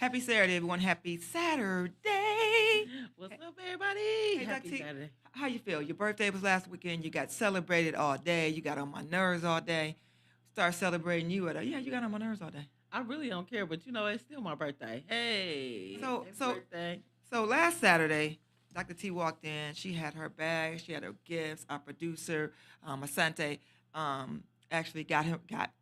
Happy Saturday, everyone. Happy Saturday. What's up, everybody? Hey, Dr. Happy T, Saturday. how you feel? Your birthday was last weekend. You got celebrated all day. You got on my nerves all day. Start celebrating you yeah, you got on my nerves all day. I really don't care, but it's still my birthday. Hey, So, happy so, birthday. so last Saturday, Dr. T walked in. She had her bag. She had her gifts. Our producer, Asante, actually got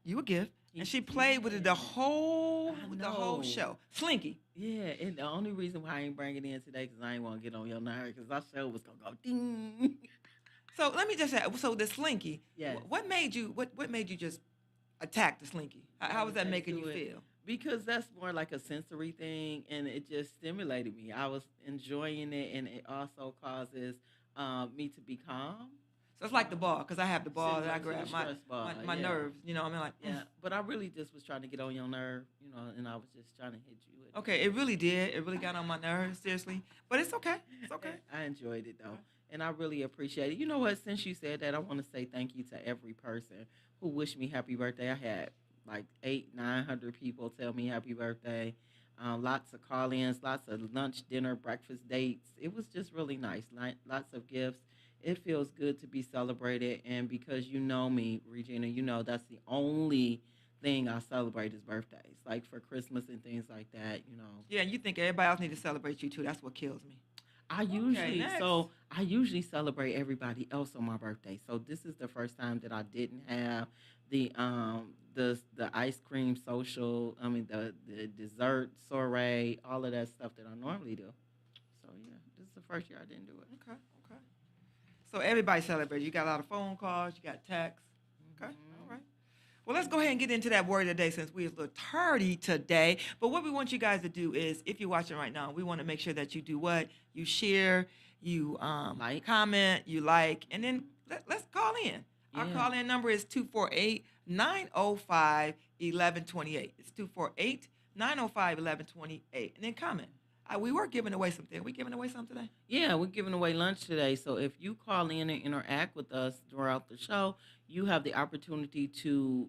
you a gift, He and she played with it the did. whole I the whole know. show. Slinky. Yeah, and the only reason why I ain't bringing it in today because I ain't want to get on your nerves because our show was going to go ding. So let me just say, so the Slinky, Yes. what made you what made you just attack the Slinky? How was that Gravitate making to you it feel? because that's more like a sensory thing and it just stimulated me. I was enjoying it and it also causes me to be calm. So it's like the ball, because I have the ball that I Similar to the grab stress ball, my yeah. nerves. I mean, like, Yeah, but I really just was trying to get on your nerve, and I was just trying to hit you with it. okay, it really did. It really got on my nerves, seriously. But it's okay. It's okay. I enjoyed it though, and I really appreciate it. You know what? Since you said that, I want to say thank you to every person who wished me happy birthday. I had like 900 people tell me happy birthday. Lots of call-ins, lots of lunch, dinner, breakfast dates. It was just really nice. Lots of gifts. It feels good to be celebrated, and because you know me, Regina, you know that's the only thing I celebrate is birthdays, like for Christmas and things like that. Yeah, and you think everybody else need to celebrate you too. That's what kills me. I Okay, usually next. so I usually celebrate everybody else on my birthday. So this is the first time that I didn't have the ice cream social. I mean the dessert soiree, all of that stuff that I normally do. So yeah, this is the first year I didn't do it. Okay, okay. So everybody celebrated. You got a lot of phone calls. You got texts. Okay, all Hmm. right. Well, let's go ahead and get into that word of the day since we're a little tardy today. But what we want you guys to do is, if you're watching right now, we want to make sure that you do what? You share, you Like, comment, you like, and then let's call in. Our yeah. call in number is 248-905-1128. It's 248-905-1128. And then comment. We were giving away something. We giving away something today? Yeah, we're giving away lunch today. So if you call in and interact with us throughout the show, you have the opportunity to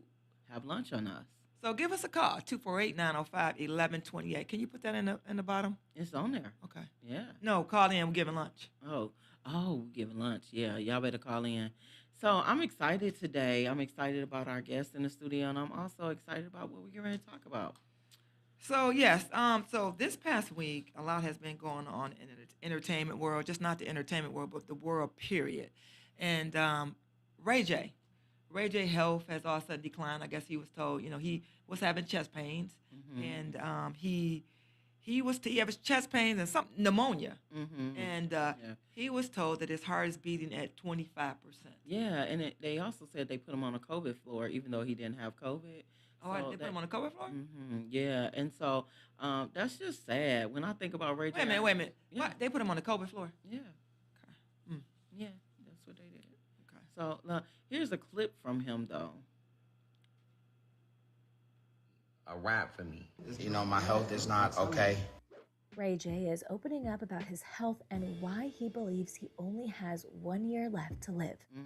have lunch on us. So give us a call, 248-905-1128. Can you put that in the bottom? It's on there. Okay. Yeah. No, call in. We're giving lunch. Oh, we're giving lunch. Yeah, y'all better call in. So I'm excited today. I'm excited about our guest in the studio, and I'm also excited about what we're going to talk about. So yes, so this past week, a lot has been going on in the entertainment world, just not the entertainment world, but the world period. And Ray J, Ray J health has also declined. I guess he was told, he was having chest pains, Mm-hmm. and he had chest pains and some pneumonia, Mm-hmm. and Yeah. he was told that his heart is beating at 25%. Yeah, and they also said they put him on a COVID floor, even though he didn't have COVID. Oh, So they put that, him on the COVID floor. yeah, and so that's just sad. When I think about Ray Wait a J, minute, wait a minute. yeah, What? They put him on the COVID floor? yeah, Okay. Mm, yeah, that's what they did. okay. So here's a clip from him, though. A wrap for me. My health is not okay. Ray J is opening up about his health and why he believes he only has 1 year left to live. Mm.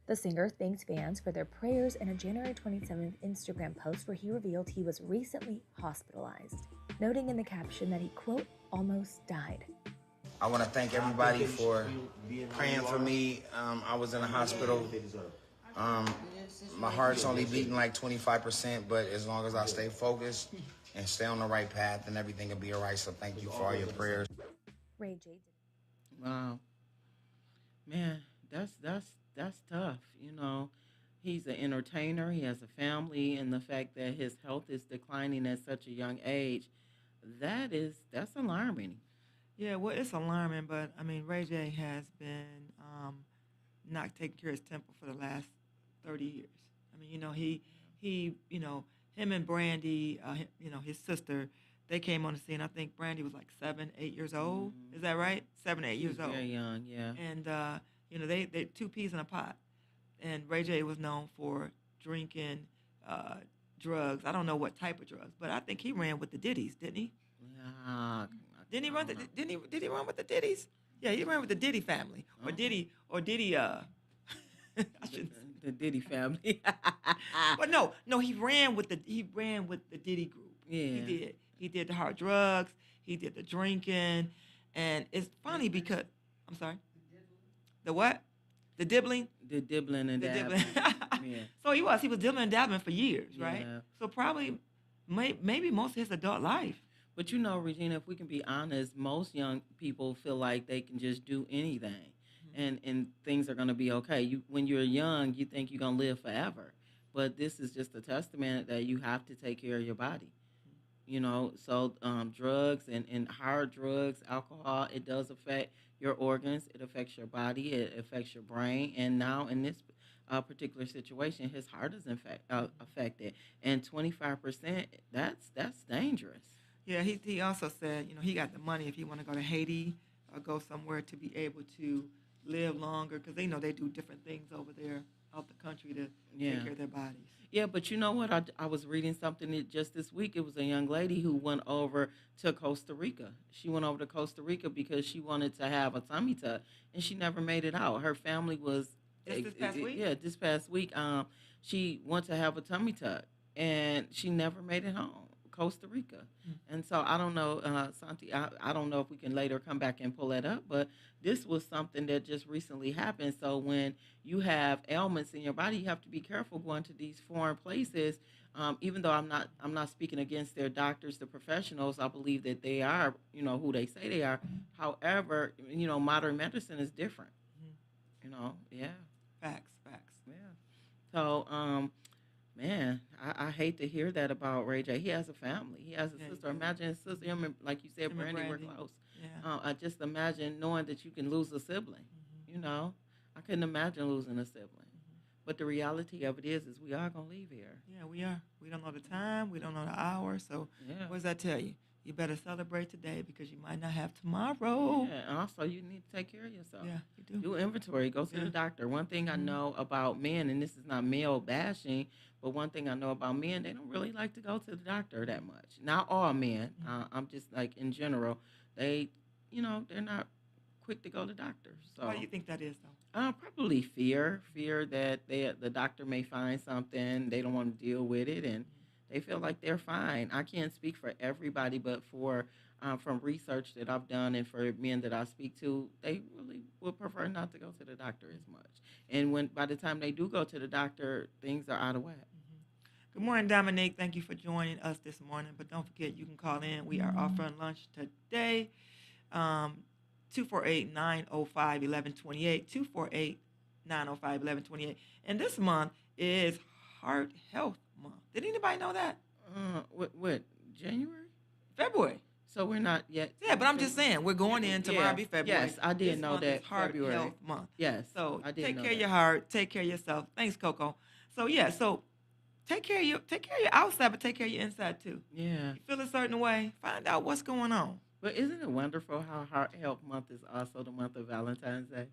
The singer thanked fans for their prayers in a January 27th Instagram post where he revealed he was recently hospitalized, noting in the caption that he, quote, almost died. I want to thank everybody for praying for me. I was in the hospital. My heart's only beating like 25%, but as long as I stay focused and stay on the right path, then everything will be all right. So thank you for all your prayers. Ray J. Wow, man, that's tough. He's an entertainer. He has a family, and the fact that his health is declining at such a young age, that's alarming. Yeah, well, it's alarming, but I mean, Ray J has been not taking care of his temple for the last 30 years. I mean, him and Brandy, his sister, they came on the scene. I think Brandy was like 7, 8 years old. Is that right? 7, eight He was years old. very young, yeah. And they two peas in a pot. And Ray J was known for drinking drugs. I don't know what type of drugs, but I think he ran with the Diddies, didn't he? Yeah, Didn't he I run? don't know. Did he run with the Diddies? Yeah, he ran with the Diddy family, or Uh-huh. Diddy. I shouldn't. The Diddy family. But no, he ran with the Diddy group. He Yeah. did. He did the hard drugs. He did the drinking, and it's funny because I'm sorry. The what? The dibbling. The dibbling and The dabbling. dibbling. Yeah. So he was dibbling and dabbling for years, right? Yeah. So probably, maybe most of his adult life. But you know, Regina, if we can be honest, most young people feel like they can just do anything, and things are gonna be okay. When you're young, you think you're gonna live forever, but this is just a testament that you have to take care of your body. You know, so drugs and hard drugs, alcohol, it does affect your organs. It affects your body. It affects your brain. And now in this particular situation, his heart is affected. And 25%, that's dangerous. Yeah, he also said, he got the money if he want to go to Haiti or go somewhere to be able to live longer because they know they do different things over there out the country to Yeah. take care of their bodies. Yeah, but you know what? I was reading something just this week. It was a young lady who went over to Costa Rica. She went over to Costa Rica because she wanted to have a tummy tuck, and she never made it out. Her family was Just this past week? Yeah, this past week. She went to have a tummy tuck, and she never made it home. Costa Rica. And so I don't know, Santi, I don't know if we can later come back and pull that up, but this was something that just recently happened. So when you have ailments in your body, you have to be careful going to these foreign places. Even though I'm not speaking against their doctors, the professionals, I believe that they are, who they say they are. However, modern medicine is different. Yeah. Facts. Yeah. So, man, I hate to hear that about Ray J. He has a family. He has a Yeah, sister. he does. Imagine his sister, him and, like you said, Him and Brandy were Brandy. close. Yeah. I just imagine knowing that you can lose a sibling. I couldn't imagine losing a sibling. But the reality of it is we are going to leave here. Yeah, we are. We don't know the time. We don't know the hour. So Yeah. what does that tell you? You better celebrate today because you might not have tomorrow. Yeah, and also you need to take care of yourself. Yeah, you do. Do inventory. Go to Yeah. the doctor. One thing I know about men, and this is not male bashing, but one thing I know about men, they don't really like to go to the doctor that much. Not all men. I'm just like in general, they're not quick to go to doctors. So Why do you think that is, though? probably fear that the doctor may find something they don't want to deal with it, and they feel like they're fine. I can't speak for everybody, but for from research that I've done and for men that I speak to, they really would prefer not to go to the doctor as much. And by the time they do go to the doctor, things are out of whack. Good morning, Dominique. Thank you for joining us this morning. But don't forget, you can call in. We are offering lunch today. 248-905-1128. 248-905-1128. And this month is Heart Health Month. Did anybody know that? What, January? February. So we're not yet. Yeah, but I'm just saying, we're going in tomorrow, be February. Yes, I did This know month that. is Heart February. Health Month. Yes. So I did take know care of that. your heart, take care of yourself. Thanks, Coco. So yeah, take care of your outside, but take care of your inside too. Yeah. You feel a certain way, find out what's going on. But isn't it wonderful how Heart Health Month is also the month of Valentine's Day?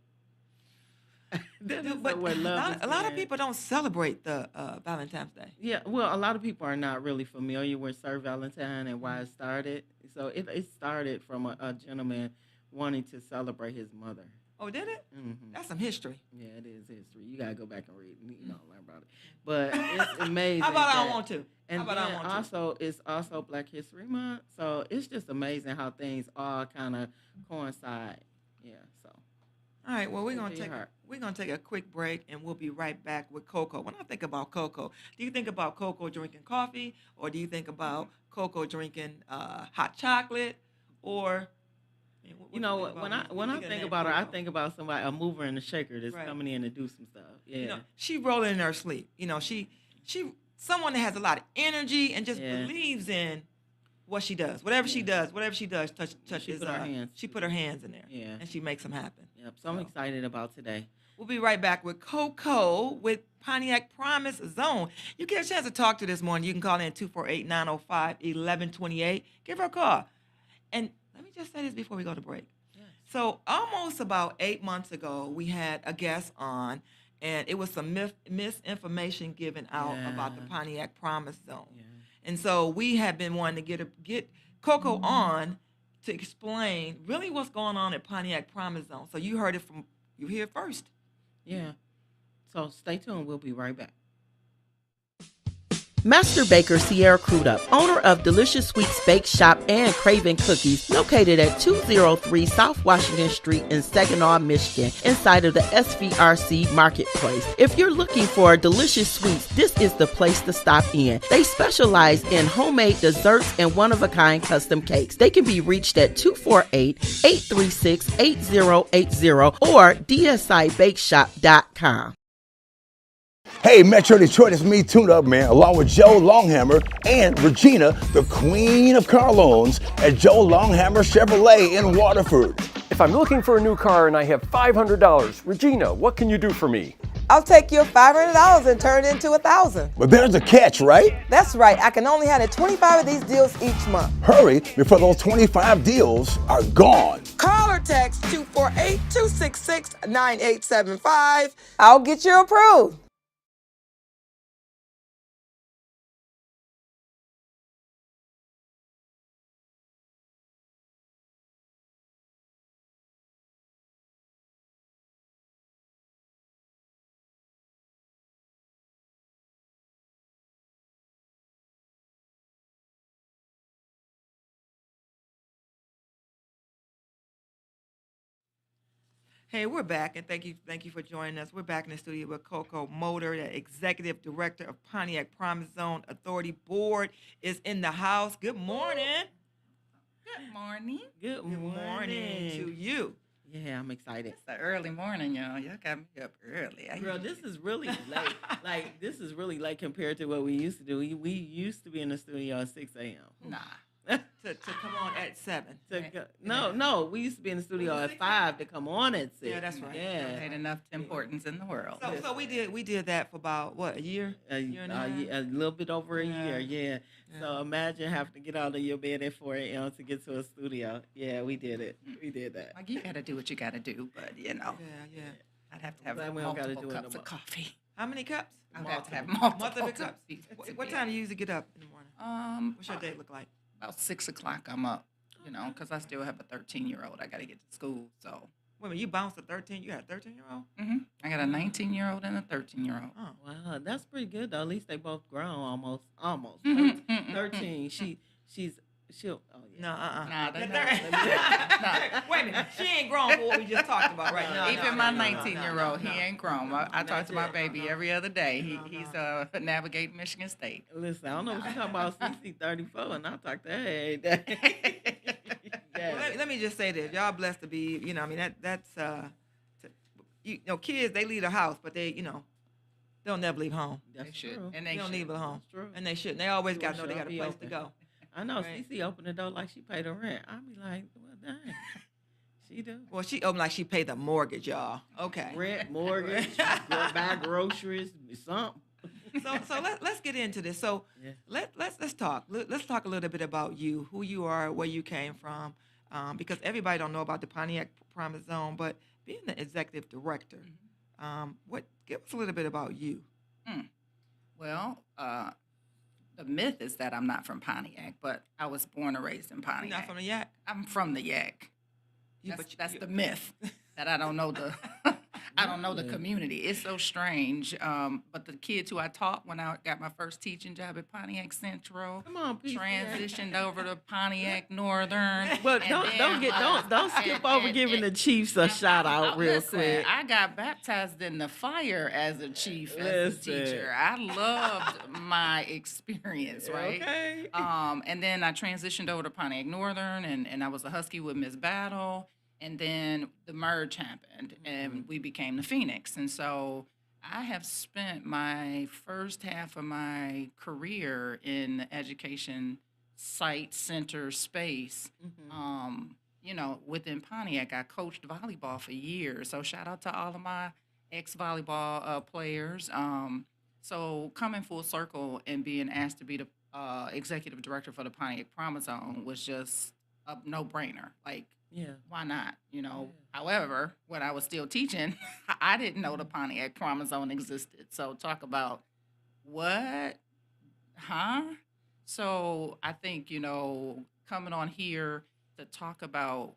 But a lot of people don't celebrate the Valentine's Day. Yeah, well, a lot of people are not really familiar with Sir Valentine and why it started. So it started from a gentleman wanting to celebrate his mother. Oh, did it? Mm-hmm. That's some history. Yeah, it is history. You gotta go back and read, learn about it. But it's amazing. How about I that- don't want to? And How about then I want to? also, it's also Black History Month, so it's just amazing how things all kind of coincide. Yeah, so. All right. Well, Take care of your heart. we're gonna take a quick break, and we'll be right back with Coco. When I think about Coco, do you think about Coco drinking coffee, or do you think about Coco drinking hot chocolate, or? I mean, what do When I think of think that about her, I Coco? think about somebody, a mover and a shaker that's Right. coming in to do some stuff. Yeah. She rolling in her sleep. She someone that has a lot of energy and just Yeah. believes in what she does. Whatever she Yeah. does, touch She is, put her hands she to put her hands in there. Yeah. And she makes them happen. Yep. So I'm So. excited about today. We'll be right back with Coco with Pontiac Promise Zone. You get a chance to talk to this morning. You can call in 248-905-1128. Give her a call. And let me just say this before we go to break. Yes. So almost about 8 months ago, we had a guest on, and it was some misinformation given out about the Yeah. Pontiac Promise Zone. Yeah. And so we have been wanting to get Coco on to explain really what's going on at Pontiac Promise Zone. So you heard it from you here first. Yeah. So stay tuned. We'll be right back. Master Baker Sierra Crudup, owner of Delicious Sweets Bake Shop and Craven Cookies, located at 203 South Washington Street in Saginaw, Michigan, inside of the SVRC Marketplace. If you're looking for delicious sweets, this is the place to stop in. They specialize in homemade desserts and one-of-a-kind custom cakes. They can be reached at 248-836-8080 or dsibakeshop.com. Hey, Metro Detroit, it's me, Tune Up Man, along with Joe Longhammer and Regina, the queen of car loans at Joe Longhammer Chevrolet in Waterford. If I'm looking for a new car and I have $500, Regina, what can you do for me? I'll take your $500 and turn it into $1,000. But there's a catch, right? That's right. I can only handle 25 of these deals each month. Hurry before those 25 deals are gone. Call or text 248-266-9875. I'll get you approved. Hey, we're back, and thank you for joining us. We're back in the studio with Coco Motor, the executive director of Pontiac Promise Zone Authority Board, is in the house. Good morning. Good morning. Good morning to you. Yeah, I'm excited. It's an early morning, y'all. Y'all got me up early. Girl, this is really late. This is really late compared to what we used to do. We used to be in the studio at 6 a.m. Nah. To come on at 7. No, we used to be in the studio at 5 to come on at 6. Yeah, that's right. Yeah. Ain't enough importance in the world. So we did that for about what, a year? Year and a half? A little bit over a year, yeah. So imagine having to get out of your bed at 4 a.m. to get to a studio. Yeah, we did it. We did that. Like, you got to do what you got to do, but, Yeah. I'd have to have Glad we don't gotta multiple do it no cups more. of coffee. How many cups? I'd have to have multiple Multiple cups. What time do you usually get up in the morning? What's your day look like? About 6 o'clock I'm up, because I still have a 13-year-old. I got to get to school, so. Wait a minute, you bounced a 13, you got a 13-year-old? I got a 19-year-old and a 13-year-old. Oh. Wow, that's pretty good though. At least they both grown almost. Mhm, 13. She'll. Oh yeah. No, Nah, The they thir- Wait a minute, she ain't grown for what we just talked about right now. Even my 19-year-old, he ain't grown. I talk to my baby every other day. He's navigating Michigan State. Listen, I don't know what you're talking about. CC 34, and I talk to her every day. Well, let me just say this. Y'all blessed to be, that's, kids, they leave the house, but they'll never leave home. That's They should. true. And They they don't should. leave at home. That's true. And they shouldn't. They always got to know they Sure, got a be place to open. go. I know Right. CC opened the door like she paid the rent. I be like, well, dang. She do. Well, she opened like she paid the mortgage, y'all. Okay. Rent, mortgage, buy groceries, something. So let's get into this. So Yeah. let's talk. Let's talk a little bit about you, who you are, where you came from, because everybody don't know about the Pontiac Promise Zone, but being the executive director, give us a little bit about you. Well, the myth is that I'm not from Pontiac, but I was born and raised in You're Pontiac. not from the Yak. I'm from the Yak. That's the myth that I don't know the I don't know the community. It's so strange. But the kids who I taught when I got my first teaching job at Pontiac Central Come on, PCA. transitioned over to Pontiac Northern. But and don't skip over giving the Chiefs a shout out real listen, quick. I got baptized in the fire as a chief, as Listen. a teacher. I loved my experience, right? Okay. And then I transitioned over to Pontiac Northern, and I was a Husky with Miss Battle. And then the merge happened, and we became the Phoenix. And so I have spent my first half of my career in the education site center space. Within Pontiac, I coached volleyball for years. So shout out to all of my ex-volleyball players. So coming full circle and being asked to be the executive director for the Pontiac Promise Zone was just a no-brainer. Like, Yeah. why not? However, when I was still teaching, I didn't know the Pontiac Promise Zone existed. So talk about what? Huh? So I think, coming on here to talk about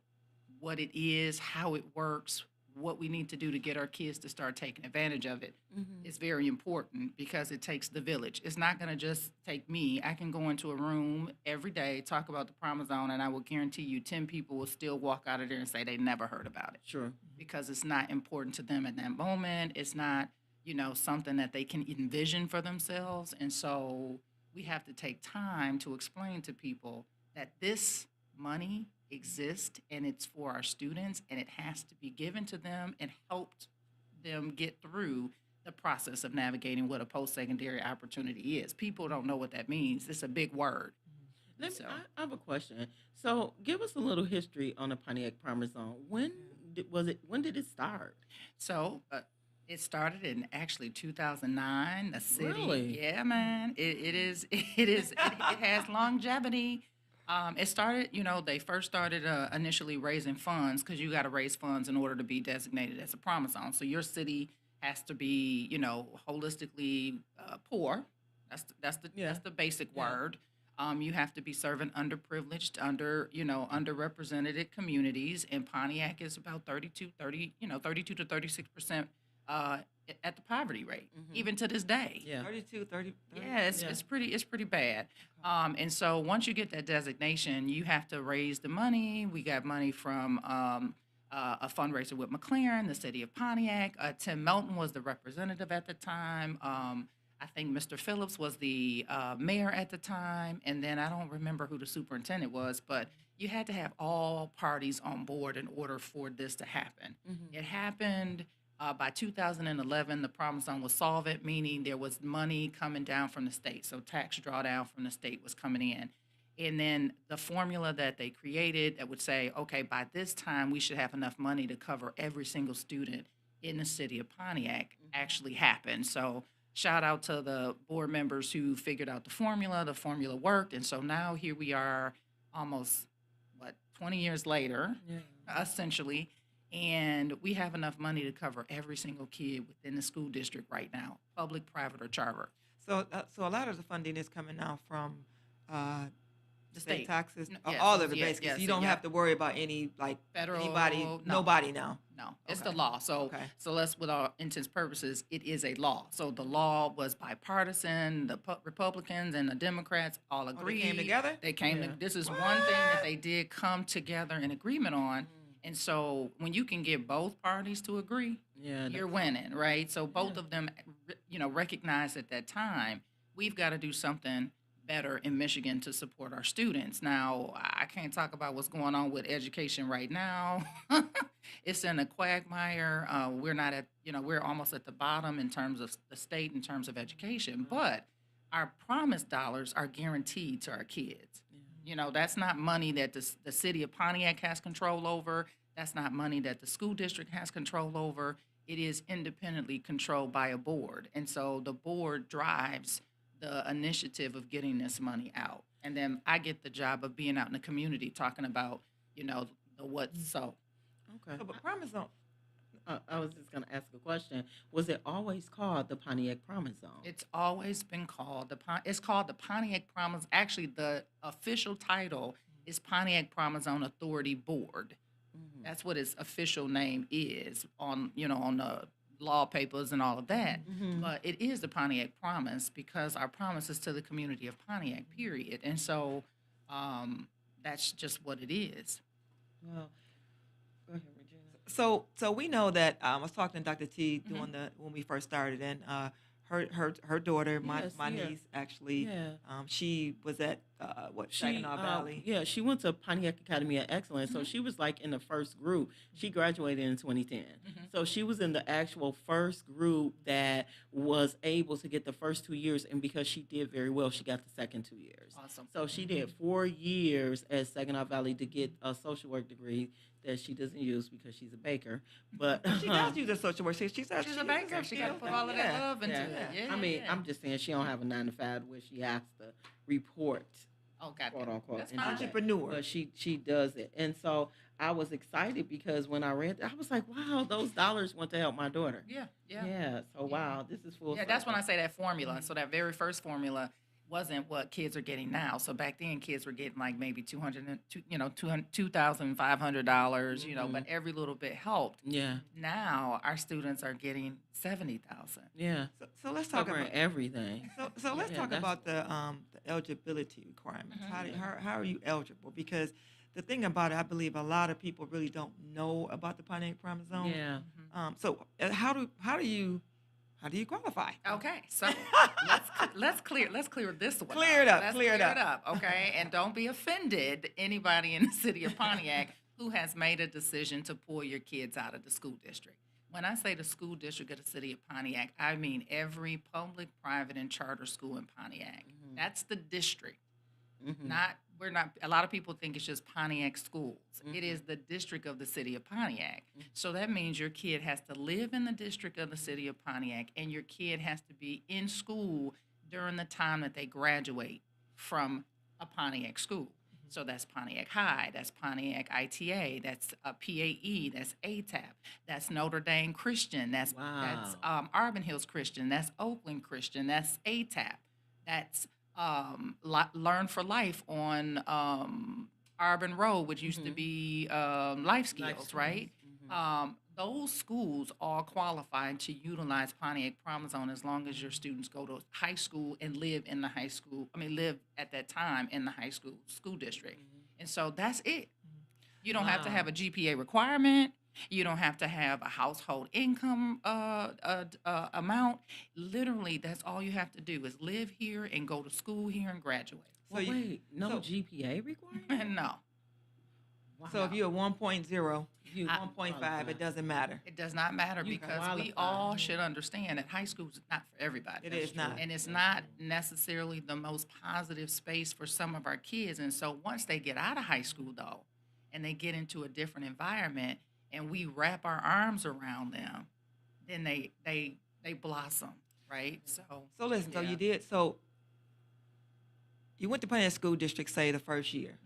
what it is, how it works, what we need to do to get our kids to start taking advantage of it is very important because it takes the village. It's not going to just take me. I can go into a room every day, talk about the Promise Zone, and I will guarantee you 10 people will still walk out of there and say they never heard about it Sure. because it's not important to them at that moment. It's not, something that they can envision for themselves. And so we have to take time to explain to people that this money exists and it's for our students and it has to be given to them and helped them get through the process of navigating what a post-secondary opportunity is. People don't know what that means. It's a big word. So- I have a question. So, give us a little history on the Pontiac Promise Zone. When did it start? So it started in actually 2009. The city, Really? yeah, man, it has longevity. It started, they first started initially raising funds because you got to raise funds in order to be designated as a Promise Zone. So your city has to be, holistically poor. That's the basic word. You have to be serving underprivileged, underrepresented communities, and Pontiac is about 32 to 36% at the poverty rate, even to this day. Yeah. 32, 30. Yeah, it's pretty bad. And so once you get that designation, you have to raise the money. We got money from a fundraiser with McLaren, the city of Pontiac. Tim Melton was the representative at the time. I think Mr. Phillips was the mayor at the time, and then I don't remember who the superintendent was, but you had to have all parties on board in order for this to happen. It happened by 2011. The Promise Zone was solvent, meaning there was money coming down from the state, so tax drawdown from the state was coming in. And then the formula that they created that would say, okay, by this time we should have enough money to cover every single student in the city of Pontiac actually happened. So shout out to the board members who figured out the formula. The formula worked. And so now here we are almost, 20 years later, essentially. And we have enough money to cover every single kid within the school district right now, public, private, or charter. So a lot of the funding is coming now from The state state. taxes, Yes, all of it yes, basically. yes, So you don't yeah. have to worry about any Federal, anybody, no. nobody now. No, it's Okay. the law. So, Okay. so let's, with all intents and purposes, it is a law. So the law was bipartisan. The Republicans and the Democrats all agreed. came together? They came. Yeah. This is one thing that they did come together in agreement on. And so when you can get both parties to agree, Yeah. you're winning, right? So both of them, recognized at that time, we've got to do something better in Michigan to support our students. Now, I can't talk about what's going on with education right now. It's in a quagmire. We're not at, we're almost at the bottom in terms of the state, in terms of education, but our promise dollars are guaranteed to our kids. That's not money that the city of Pontiac has control over. That's not money that the school district has control over. It is independently controlled by a board. And so the board drives the initiative of getting this money out. And then I get the job of being out in the community talking about, the what's so. Okay. So, but Promise Zone, I was just going to ask a question. Was it always called the Pontiac Promise Zone? It's always been called it's called the Pontiac Promise. Actually, the official title is Pontiac Promise Zone Authority Board. That's what its official name is on the law papers and all of that. But it is the Pontiac Promise because our promise is to the community of Pontiac, period. And so that's just what it is. Well, go ahead, Regina. so we know that I was talking to Dr. T doing when we first started, and her daughter, my Yes, yeah. niece, actually, Yeah. she was at Saginaw Valley. She went to Pontiac Academy of Excellence, so she was like in the first group. She graduated in 2010, so she was in the actual first group that was able to get the first 2 years, and because she did very well, she got the second 2 years. Awesome. So she did 4 years at Saginaw Valley to get a social work degree that she doesn't use because she's a baker. But She does use a social work. She's She's a baker. She got to put all of that love into it. Yeah, I mean, yeah. I'm just saying she don't have a 9 to 5 where she has to report, Oh, got quote that. unquote. That's into fine. that. Entrepreneur. But she does it, and so I was excited because when I read, I was like, wow, those dollars went to help my daughter. Yeah, yeah. Yeah. So wow, this is full. Yeah, that's when I circle. say that formula. So that very first formula wasn't what kids are getting now. So back then, kids were getting like maybe $200,000, but every little bit helped. Yeah. Now our students are getting 70,000. Yeah. So let's talk Covering about everything. so let's Yeah, talk that's- about the eligibility requirements. How are you eligible? Because the thing about it, I believe a lot of people really don't know about the Pontiac Promise Zone. Yeah. So how do you qualify? Okay, so let's clear this one. Clear it up, Let's clear it up. Okay, and don't be offended, anybody in the city of Pontiac who has made a decision to pull your kids out of the school district. When I say the school district of the city of Pontiac, I mean every public, private, and charter school in Pontiac. That's the district. We're not, a lot of people think it's just Pontiac schools. It is the district of the city of Pontiac. So that means your kid has to live in the district of the city of Pontiac, and your kid has to be in school during the time that they graduate from a Pontiac school. So that's Pontiac High, that's Pontiac ITA, that's PAE, that's ATAP, that's Notre Dame Christian, that's Auburn Hills Christian, that's Oakland Christian, that's ATAP, that's Learn for Life on Auburn Road, which used to be Life Skills, right? Those schools all qualify to utilize Pontiac Promise Zone as long as your students go to high school and live in the high school. Live at that time in the high school district. And so that's it. You don't have to have a GPA requirement. You don't have to have a household income amount. Literally, that's all you have to do is live here and go to school here and graduate. Well, no GPA requirement? No. So if you're 1.0, You 1.5, it doesn't matter. It does not matter because we all should understand that high school is not for everybody. It is not. And it's not necessarily the most positive space for some of our kids. And so once they get out of high school, though, and they get into a different environment and we wrap our arms around them, then they blossom, right? So listen, so yeah. you went to Pontiac School District, say, the first year.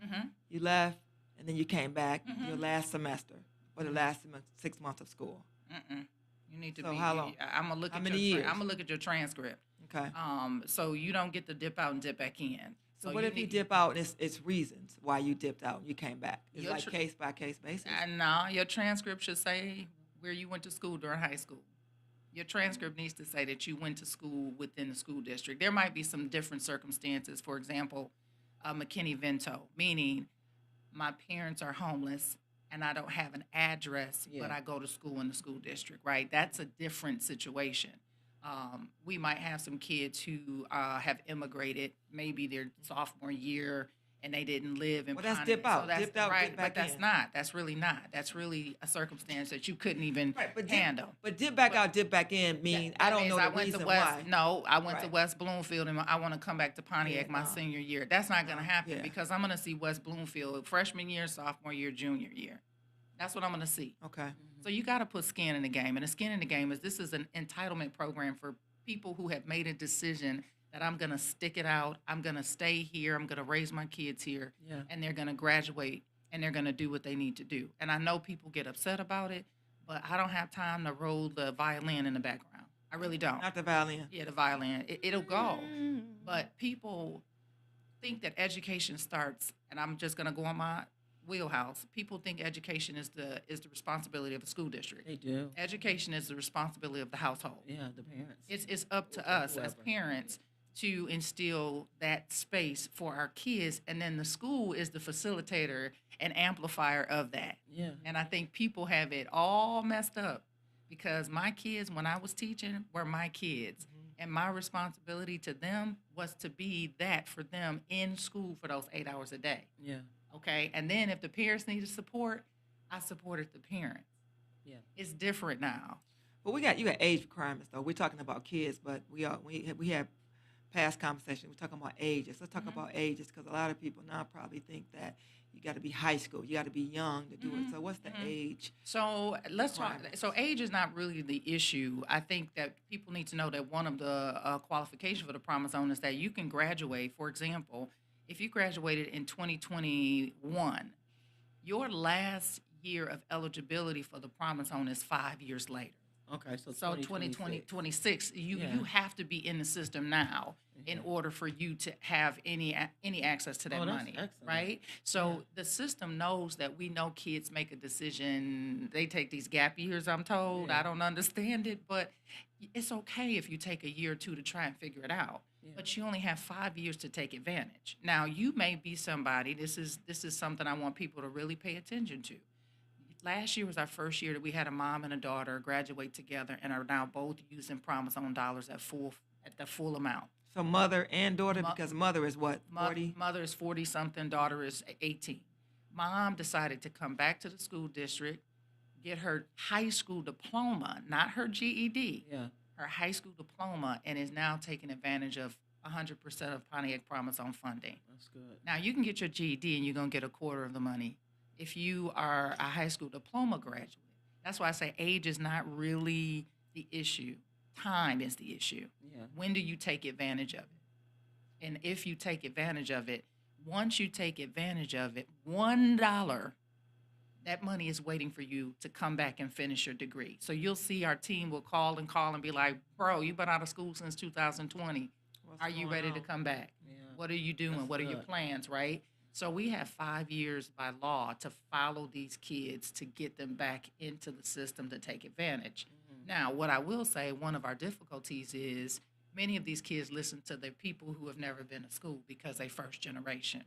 You left, and then you came back your last semester, or the last 6 months of school. You need to So be. how long? I'm gonna look How at many your. years? I'm gonna look at your transcript. Okay. So you don't get to dip out and dip back in. So what if you dip out and it's reasons why you dipped out and you came back? It's Your like tr- case by case basis. No, your transcript should say where you went to school during high school. Your transcript needs to say that you went to school within the school district. There might be some different circumstances. For example, McKinney-Vento, meaning my parents are homeless and I don't have an address, but I go to school in the school district, right? That's a different situation. We might have some kids who have immigrated, maybe their sophomore year, and they didn't live in. Well, that's Pontiac. dip out. So that's Dipped out, right, dip back but that's in. not. That's really not. That's really a circumstance that you couldn't even handle. But dip back out, dip back in mean I don't means know the I went reason to West, why. No, I went to Right. West Bloomfield and I want to come back to Pontiac my no. senior year. That's not going to happen yeah. because I'm going to see West Bloomfield freshman year, sophomore year, junior year. That's what I'm going to see. Okay. So you got to put skin in the game. And the skin in the game is this is an entitlement program for people who have made a decision that I'm going to stick it out. I'm going to stay here. I'm going to raise my kids here. Yeah. And they're going to graduate and they're going to do what they need to do. And I know people get upset about it, but I don't have time to roll the violin in the background. I really don't. Not the violin. Yeah, the violin. It'll go. But people think that education starts, and I'm just going to go on my wheelhouse. People think education is the responsibility of a school district. They do. Education is the responsibility of the household. Yeah, the parents. It's up to us as Whoever. parents to instill that space for our kids, and then the school is the facilitator and amplifier of that. Yeah. And I think people have it all messed up because my kids, when I was teaching, were my kids. And my responsibility to them was to be that for them in school for those 8 hours a day. Yeah. Okay. And then if the parents needed support, I supported the parents. Yeah. It's different now. But you got age requirements though. We're talking about kids, but we have past conversation. We're talking about ages. Let's talk about ages because a lot of people now probably think that you got to be high school. You got to be young to do it. So what's the age? So let's talk. Requirements. So age is not really the issue. I think that people need to know that one of the qualifications for the Promise Zone is that you can graduate. For example, if you graduated in 2021, your last year of eligibility for the Promise Zone is 5 years later. Okay, so So 2026. 26, you Yeah. have to be in the system now in order for you to have any access to that Oh, that's money, excellent. right? So the system knows that we know kids make a decision. They take these gap years, I'm told. Yeah. I don't understand it, but it's okay if you take a year or two to try and figure it out. Yeah. But you only have 5 years to take advantage. Now, you may be somebody, this is something I want people to really pay attention to. Last year was our first year that we had a mom and a daughter graduate together and are now both using Promise on dollars at the full amount. So mother and daughter, Mo- because mother is what, 40? Mother is 40 something, daughter is 18. Mom decided to come back to the school district, get her high school diploma, not her GED, Yeah. her high school diploma, and is now taking advantage of 100% of Pontiac Promise on funding. That's good. Now, you can get your GED and you're going to get a quarter of the money if you are a high school diploma graduate. That's why I say age is not really the issue. Time is the issue. Yeah. When do you take advantage of it? And if you take advantage of it, once you take advantage of it, $1, that money is waiting for you to come back and finish your degree. So you'll see our team will call and be like, bro, you've been out of school since 2020. What's Are you going ready to on? come back? Yeah. What are you doing? That's What are your good. plans, right? So we have 5 years by law to follow these kids to get them back into the system to take advantage. Now, what I will say, one of our difficulties is many of these kids listen to the people who have never been to school because they first generation.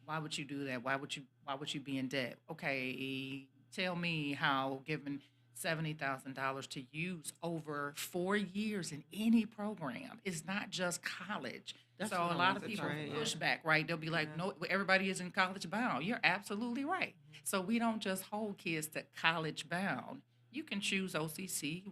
Why would you do that? Why would you be in debt? Okay, tell me how giving $70,000 to use over 4 years in any program is not just college. That's So what a I lot wanted of to people talk about. push back, right? They'll be like, no, everybody is in college bound. You're absolutely right. So we don't just hold kids to college bound. You can choose OCC,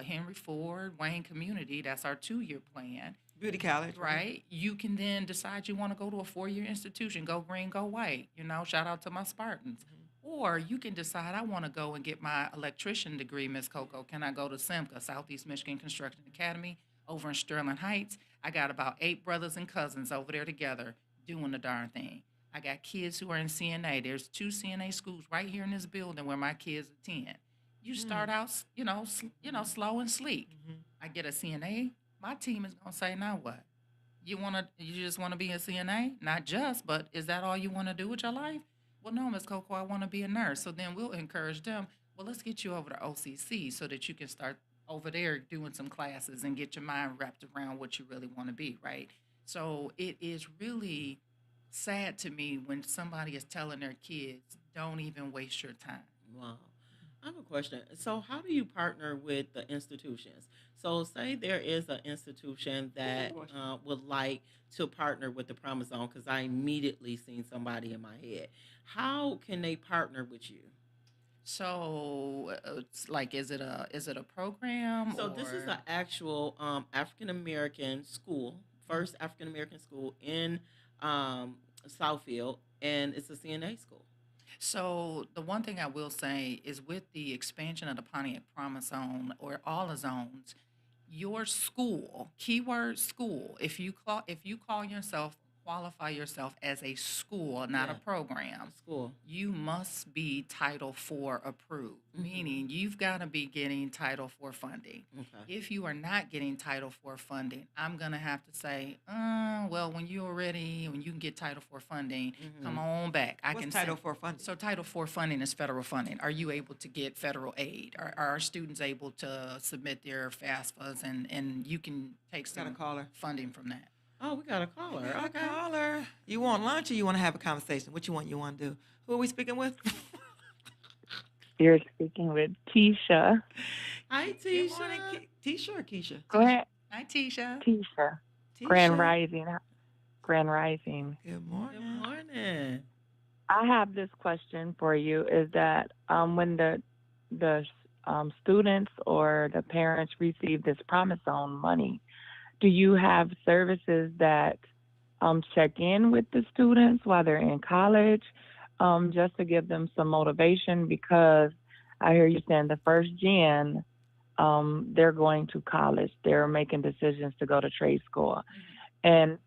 Henry Ford, Wayne Community. That's our 2-year plan, Beauty college, right? You can then decide you want to go to a 4-year institution, go green, go white. Shout out to my Spartans. Or you can decide, I want to go and get my electrician degree, Miss Coco. Can I go to SEMCA, Southeast Michigan Construction Academy, over in Sterling Heights? I got about 8 brothers and cousins over there together doing the darn thing. I got kids who are in CNA. There's 2 CNA schools right here in this building where my kids attend. You start out, slow and sleek. I get a CNA. My team is gonna say, now what? You just wanna be a CNA? Not just, but is that all you wanna do with your life? Well, no, Miss Coco, I wanna be a nurse. So then we'll encourage them. Well, let's get you over to OCC so that you can start over there doing some classes and get your mind wrapped around what you really want to be, right? So it is really sad to me when somebody is telling their kids, don't even waste your time. Wow. I have a question. So, how do you partner with the institutions? So, say there is an institution that would like to partner with the Promise Zone, because I immediately seen somebody in my head. How can they partner with you? So it's like, is it a program? So, this is or- an actual African American school, first African American school in Southfield, and it's a CNA school. So the one thing I will say is with the expansion of the Pontiac Promise Zone or all the zones, your school, keyword school, if you call yourself, qualify yourself as a school, not a Yeah. program, School. you must be Title IV approved, meaning you've got to be getting Title IV funding. Okay. If you are not getting Title IV funding, I'm going to have to say, well, when you're ready, when you can get Title IV funding, come on back. I What's can Title send- IV funding? So Title IV funding is federal funding. Are you able to get federal aid? Are our students able to submit their FAFSAs and you can take Got a some caller. funding from that? Oh, we got a caller. Got a Okay. caller. You want lunch or you want to have a conversation? What you want to do? Who are we speaking with? You're speaking with Tisha. Hi, Good Tisha. morning, Tisha or Keisha? Grand, Hi, Tisha. Tisha. Tisha. Grand Rising. Grand Rising. Good morning. Good morning. I have this question for you: is that when the students or the parents receive this Promise Zone money, do you have services that check in with the students while they're in college, just to give them some motivation? Because I hear you saying the first gen, they're going to college, they're making decisions to go to trade school, and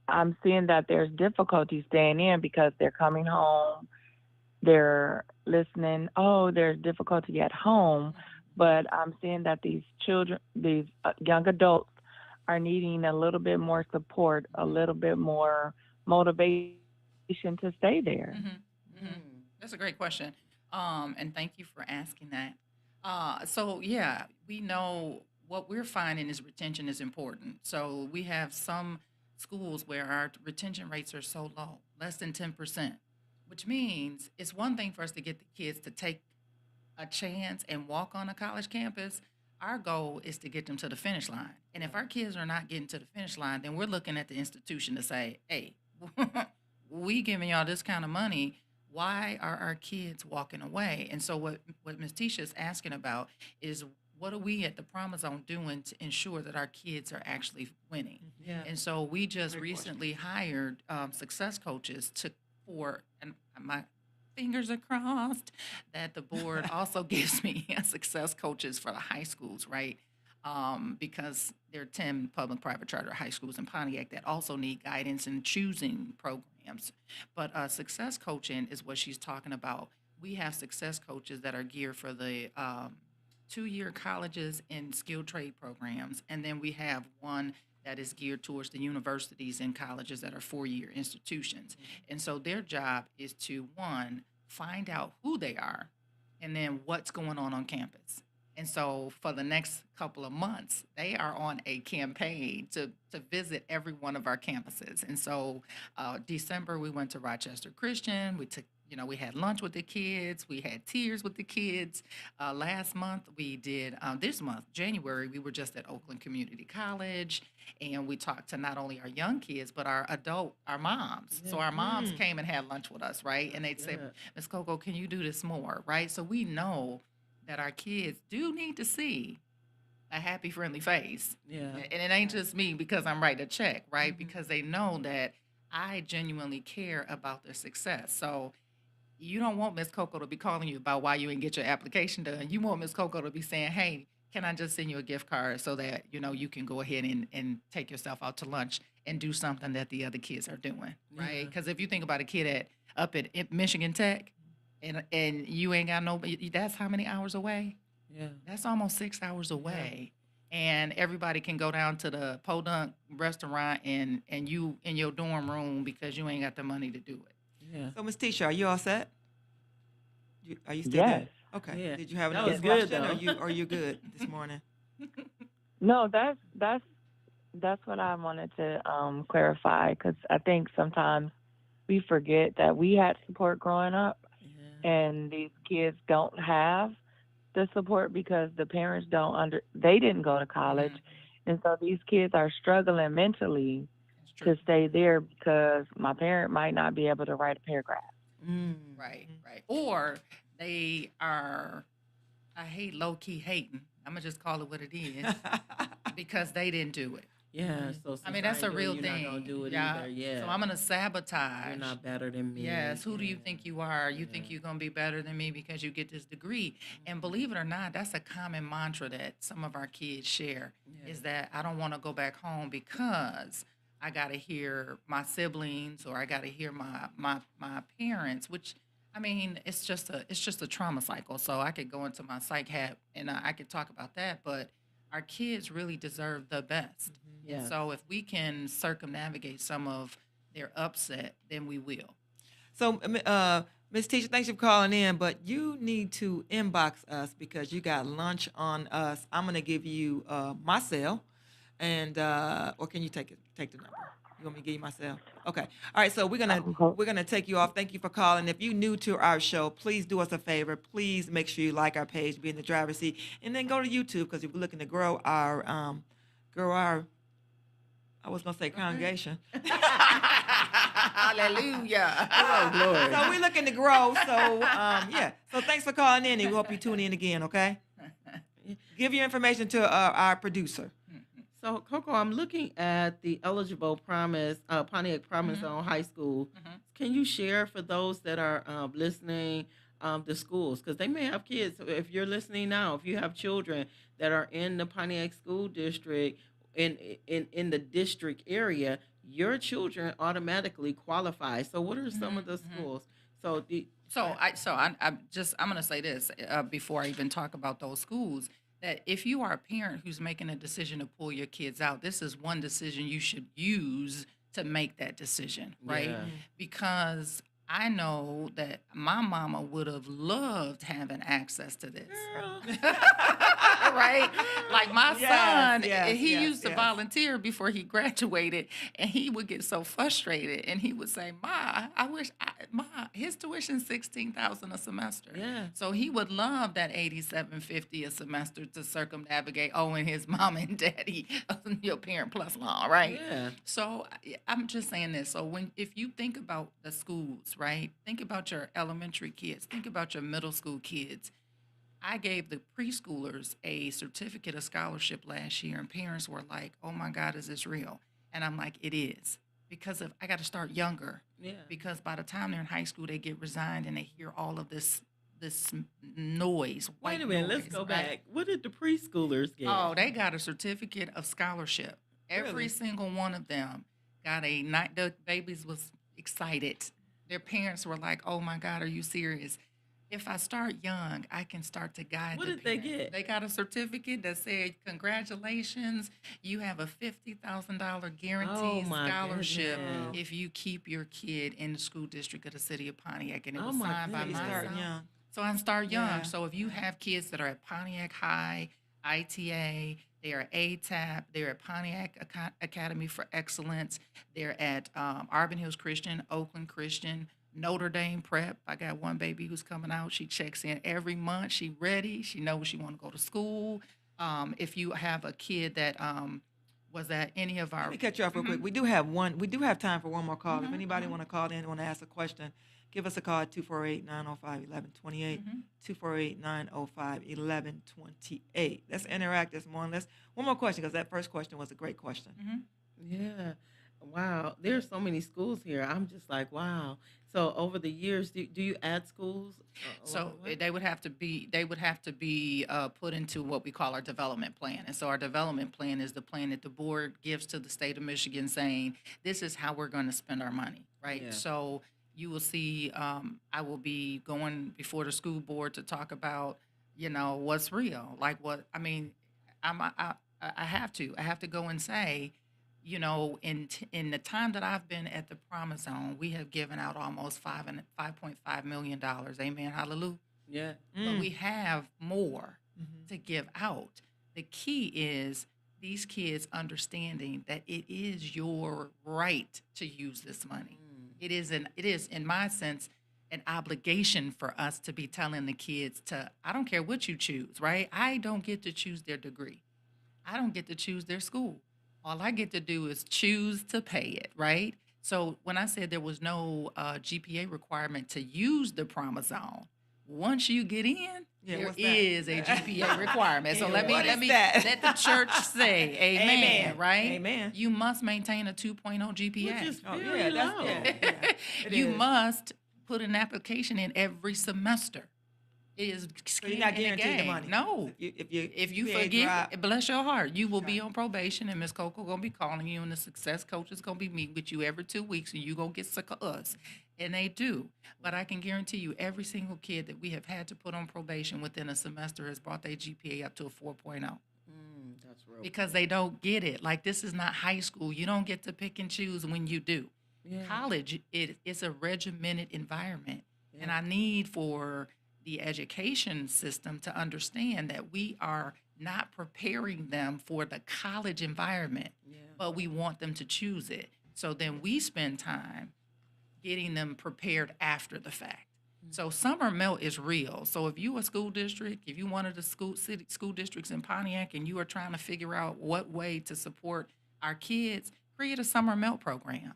I'm seeing that there's difficulty staying in because they're coming home, they're listening. Oh, there's difficulty at home, but I'm seeing that these children, these young adults, are needing a little bit more support, a little bit more motivation to stay there. That's a great question. And thank you for asking that. So yeah, we know what we're finding is retention is important. So we have some schools where our retention rates are so low, less than 10%, which means it's one thing for us to get the kids to take a chance and walk on a college campus. Our goal is to get them to the finish line. And if our kids are not getting to the finish line, then we're looking at the institution to say, hey, we giving y'all this kind of money. Why are our kids walking away? And so what Ms. Tisha is asking about is what are we at the Promise Zone doing to ensure that our kids are actually winning? Yeah. And so we just Great question. recently hired success coaches and my fingers are crossed that the board also gives me success coaches for the high schools, right? Because there are 10 public-private charter high schools in Pontiac that also need guidance in choosing programs. But success coaching is what she's talking about. We have success coaches that are geared for the 2-year colleges and skilled trade programs, and then we have one that is geared towards the universities and colleges that are 4-year institutions. And so their job is to, one, find out who they are, and then what's going on campus. And so for the next couple of months, they are on a campaign to visit every one of our campuses. And so December, we went to Rochester Christian. We took, we had lunch with the kids. We had tears with the kids. Last month, we did, this month, January, we were just at Oakland Community College. And we talked to not only our young kids, but our moms. So our moms came and had lunch with us, right? And they'd say, Ms. Coco, can you do this more, right? So we know that our kids do need to see a happy, friendly face. Yeah. And it ain't just me because I'm writing a check, right? Because they know that I genuinely care about their success. So you don't want Miss Coco to be calling you about why you didn't get your application done. You want Miss Coco to be saying, hey, can I just send you a gift card so that, you can go ahead and take yourself out to lunch and do something that the other kids are doing, right? Because if you think about a kid up at Michigan Tech, and you ain't got that's how many hours away? Yeah. That's almost 6 hours away. And everybody can go down to the Podunk restaurant and you in your dorm room because you ain't got the money to do it. Yeah. So, Ms. Tisha, are you all set? Are you still Yes. there? Okay. Yeah. Did you have That any was good, question? though. Are you good this morning? No, that's what I wanted to clarify, because I think sometimes we forget that we had support growing up, and these kids don't have the support because the parents they didn't go to college, and so these kids are struggling mentally It's true. to stay there because my parent might not be able to write a paragraph. Right. Or they are, I hate low-key hating. I'm going to just call it what it is because they didn't do it. Yeah. So I mean, that's a real you're thing. not gonna do it yeah. either. Yeah. So I'm going to sabotage. You're not better than me. Yes, who do you Yeah. think you are? You think you're going to be better than me because you get this degree. And believe it or not, that's a common mantra that some of our kids share is that I don't want to go back home because I got to hear my siblings or I got to hear my parents, which I mean, it's just a trauma cycle. So I could go into my psych hat and I could talk about that, but our kids really deserve the best. Yeah. So if we can circumnavigate some of their upset, then we will. So, Ms. Tisha, thanks for calling in, but you need to inbox us because you got lunch on us. I'm going to give you my cell, and or can you take the number? You want me to give you my cell? Okay. All right. So we're gonna take you off. Thank you for calling. If you're new to our show, please do us a favor. Please make sure you like our page, be in the driver's seat, and then go to YouTube because if we're looking to grow our I was gonna say congregation. Hallelujah. Oh, Lord. So we're looking to grow. So yeah. So thanks for calling in, and we hope you tune in again. Okay. Give your information to our producer. So, Coco, I'm looking at the eligible Pontiac Promise Zone High School. Can you share for those that are listening the schools? Because they may have kids. So if you're listening now, if you have children that are in the Pontiac School District, in the district area, your children automatically qualify. So what are some of the schools? So I'm going to say this before I even talk about those schools. That if you are a parent who's making a decision to pull your kids out, this is one decision you should use to make that decision, right? Yeah. Because I know that my mama would have loved having access to this. Right? Like my son, he used to volunteer before he graduated, and he would get so frustrated, and he would say, "Ma, his tuition's $16,000 a semester." Yeah. So he would love that $87.50 a semester to circumnavigate owing his mom and daddy your parent plus law, right? Yeah. So I'm just saying this. So if you think about the schools, right? Think about your elementary kids. Think about your middle school kids. I gave the preschoolers a certificate of scholarship last year, and parents were like, "Oh my God, is this real?" And I'm like, "It is." Because I got to start younger. Yeah. Because by the time they're in high school, they get resigned and they hear all of this noise. Wait white a minute. Let's noise, go right? back. What did the preschoolers get? Oh, they got a certificate of scholarship. Every Really? single one of them got a night. The babies was excited. Their parents were like, "Oh my God, are you serious?" If I start young, I can start to guide. What the did they parent. get? They got a certificate that said, "Congratulations, you have a $50,000 guaranteed Oh, my scholarship goodness. if you keep your kid in the school district of the city of Pontiac." And it Oh, was my signed by goodness. my Starting son. young. So I start young. Yeah. So if you have kids that are at Pontiac High, ITA, they are ATAP, they're at Pontiac Academy for Excellence, they're at Arbor Hills Christian, Oakland Christian, Notre Dame Prep. I got one baby who's coming out. She checks in every month. She ready. She knows she want to go to school. If you have a kid that was at any of our Let me cut you off real quick. We do have time for one more call. If anybody want to call in, want to ask a question, give us a call at 248-905-1128, 248-905-1128. Let's interact this morning. One more question, because that first question was a great question. Yeah. Wow. There's so many schools here. I'm just like, wow. So over the years, do you add schools? So they would have to be put into what we call our development plan. And so our development plan is the plan that the board gives to the state of Michigan, saying this is how we're going to spend our money, right? Yeah. So you will see I will be going before the school board to talk about, what's real. Like what I mean, I have to go and say, in the time that I've been at the Promise Zone, we have given out almost $5.5 million. Amen. Hallelujah. Yeah. But we have more to give out. The key is these kids understanding that it is your right to use this money. It is, in my sense, an obligation for us to be telling the kids I don't care what you choose, right? I don't get to choose their degree. I don't get to choose their school. All I get to do is choose to pay it, right? So when I said there was no GPA requirement to use the Promise Zone, once you get in, there what's that? is a GPA requirement. So let What is me that? let the church say, Amen, Amen. right? Amen. You must maintain a 2.0 GPA. Which is Oh, very yeah, low. It You is. must put an application in every semester. It is So you're not skin in guaranteed the game. money. No. If If you GPA forget, drop- bless your heart, you will be on probation, and Miss Coco gonna be calling you, and the success coach is gonna be meeting with you every 2 weeks, and you gonna get sick of us, and they do. But I can guarantee you, every single kid that we have had to put on probation within a semester has brought their GPA up to a 4.0 That's real. because they don't get it. Like, this is not high school. You don't get to pick and choose when you do. Yeah. College, it's a regimented environment, and I need for the education system to understand that we are not preparing them for the college environment, but we want them to choose it. So then we spend time getting them prepared after the fact. So summer melt is real. So if you a school district, if you one of the school districts in Pontiac, and you are trying to figure out what way to support our kids, create a summer melt program.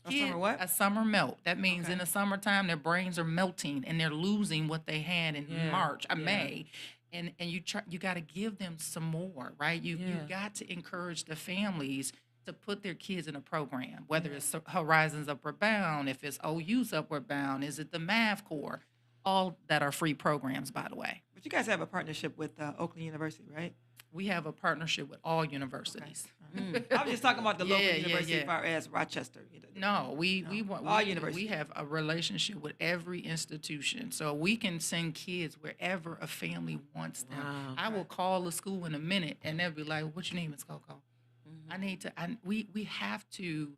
A summer what? A summer melt. That means in Okay. the summertime, their brains are melting and they're losing what they had in May. And you got to give them some more, right? You got to encourage the families to put their kids in a program, whether it's Horizons Upward Bound, if it's OU's Upward Bound, is it the Math Corps? All that are free programs, by the way. But you guys have a partnership with Oakland University, right? We have a partnership with all universities. I was just talking about the local Yeah, yeah, university yeah. as far as Rochester. No, we No, want all we universities. have a relationship with every institution, so we can send kids wherever a family wants them. Wow. I will call the school in a minute, and they'll be like, "What you need, Miss Coco? I need to." We have to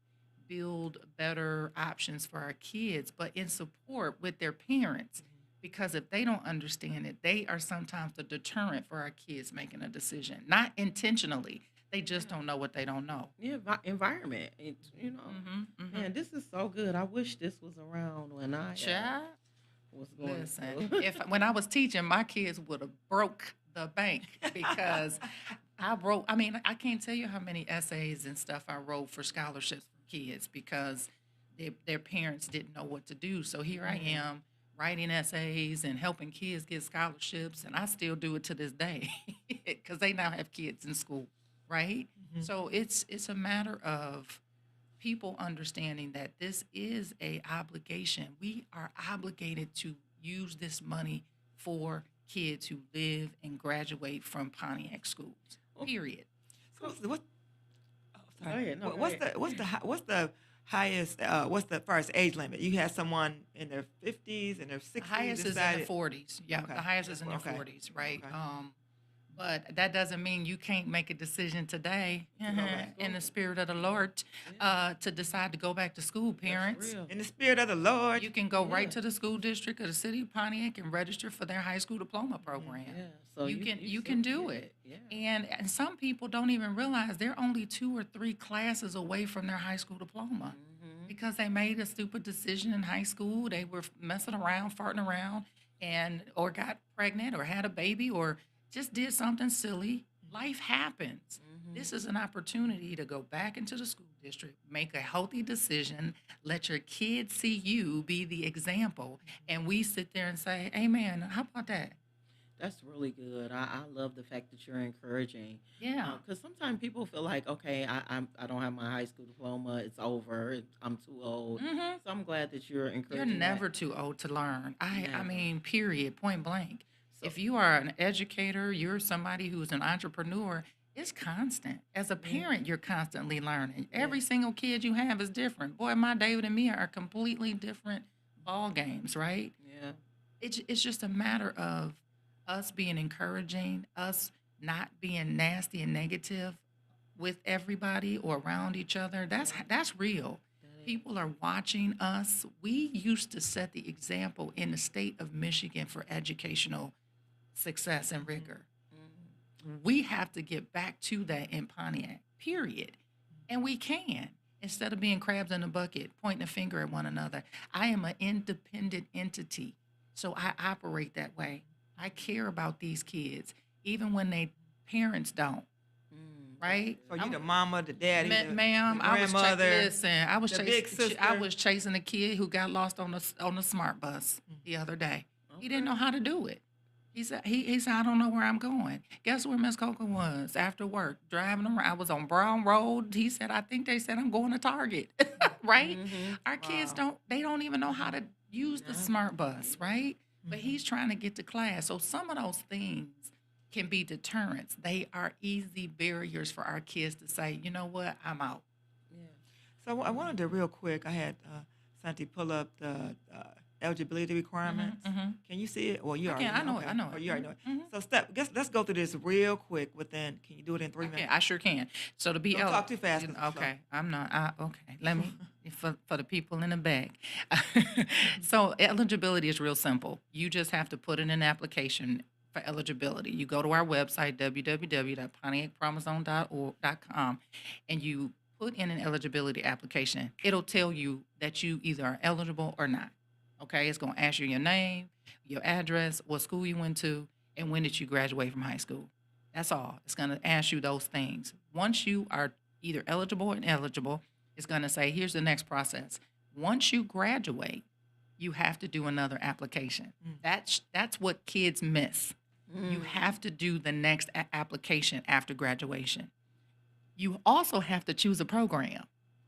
build better options for our kids, but in support with their parents, because if they don't understand it, they are sometimes the deterrent for our kids making a decision, not intentionally. They just don't know what they don't know. Yeah, environment. It's, man, this is so good. I wish this was around when I Child. was going Listen, to. if when I was teaching, my kids would have broke the bank because I wrote. I mean, I can't tell you how many essays and stuff I wrote for scholarships for kids because their parents didn't know what to do. So here I am writing essays and helping kids get scholarships, and I still do it to this day because they now have kids in school, right? So it's a matter of people understanding that this is a obligation. We are obligated to use this money for kids who live and graduate from Pontiac schools. Period. So what? Oh, Go sorry. ahead. No, go What's ahead. what's the highest? What's the first age limit? You had someone in their 50s and their 60s. The highest is in decided, the 40s. Yeah, Okay. the highest is in their Okay. 40s, right? Okay. But that doesn't mean you can't make a decision today back to in the school. spirit of the Lord to decide to go back to school, parents. That's real. In the spirit of the Lord. You can go right Yeah. to the school district of the city of Pontiac and register for their high school diploma program. Yeah. So You can do it. Yeah. And some people don't even realize they're only 2 or 3 classes away from their high school diploma because they made a stupid decision in high school. They were messing around, farting around, or got pregnant or had a baby or just did something silly. Life happens. This is an opportunity to go back into the school district, make a healthy decision, let your kids see you be the example, and we sit there and say, "Amen. How about that?" That's really good. I love the fact that you're encouraging. Yeah. Because sometimes people feel like, okay, I don't have my high school diploma. It's over. I'm too old. Mhm. So I'm glad that you're encouraging. You're that. never too old to learn. I Never. mean, period, point blank. So- If you are an educator, you're somebody who's an entrepreneur, it's constant. As a parent, you're constantly learning. Every single kid you have is different. Boy, my David and Mia are completely different ball games, right? Yeah. It's just a matter of us being encouraging, us not being nasty and negative with everybody or around each other. That's real. People are watching us. We used to set the example in the state of Michigan for educational success and rigor. We have to get back to that in Pontiac, period. And we can. Instead of being crabs in a bucket, pointing a finger at one another. I am an independent entity, so I operate that way. I care about these kids, even when they parents don't, right? So you the mama, the daddy, the Ma'am, I was grandmother. listen. I was the big chasing. I sister. was chasing a kid who got lost on the smart bus the other day. He didn't know how to do it. He said he said I don't know where I'm going. Guess where Miss Coco was after work driving around. I was on Brown Road. He said I think they said I'm going to Target. Right? Our kids don't even know how to use the smart bus. Right? But he's trying to get to class. So some of those things can be deterrents. They are easy barriers for our kids to say, you know what, I'm out. So I wanted to real quick. I had Santi pull up the eligibility requirements. Can you see it? Well, you I already can. I know it. okay. I know Oh, it. you already know it. Mhm. So let's go through this real quick. Within, can you do it in 3 Okay, minutes? I sure can. So to be Don't talk too fast, Mr. Flo. Okay, I'm not. Okay, let me for the people in the back. So eligibility is real simple. You just have to put in an application for eligibility. You go to our website www.pontiacpromozone.com and you put in an eligibility application. It'll tell you that you either are eligible or not. Okay, it's gonna ask you your name, your address, what school you went to, and when did you graduate from high school. That's all. It's going to ask you those things. Once you are either eligible or ineligible, it's going to say, here's the next process. Once you graduate, you have to do another application. That's what kids miss. You have to do the next application after graduation. You also have to choose a program.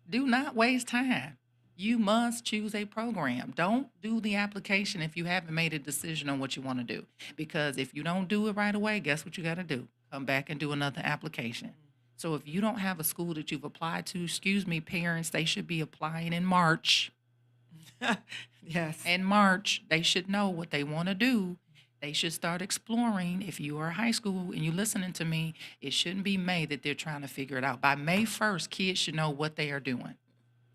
Do not waste time. You must choose a program. Don't do the application if you haven't made a decision on what you want to do. Because if you don't do it right away, guess what you got to do? Come back and do another application. So if you don't have a school that you've applied to, excuse me, parents, they should be applying in March. Yes. In March, they should know what they want to do. They should start exploring. If you are high school and you're listening to me, it shouldn't be May that they're trying to figure it out. By May 1st, kids should know what they are doing.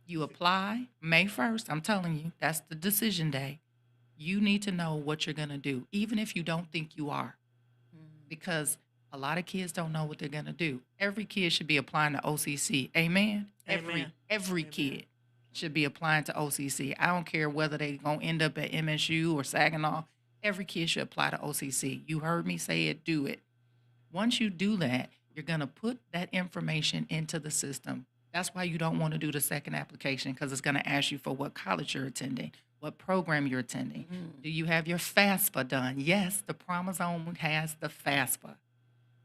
You apply May 1st, I'm telling you, that's the decision day. You need to know what you're going to do, even if you don't think you are, because a lot of kids don't know what they're going to do. Every kid should be applying to OCC. Amen? Amen. Every Amen. kid should be applying to OCC. I don't care whether they're going to end up at MSU or Saginaw. Every kid should apply to OCC. You heard me say it, do it. Once you do that, you're going to put that information into the system. That's why you don't want to do the second application, because it's going to ask you for what college you're attending, what program you're attending. Do you have your FAFSA done? Yes, the Promise Zone has the FAFSA.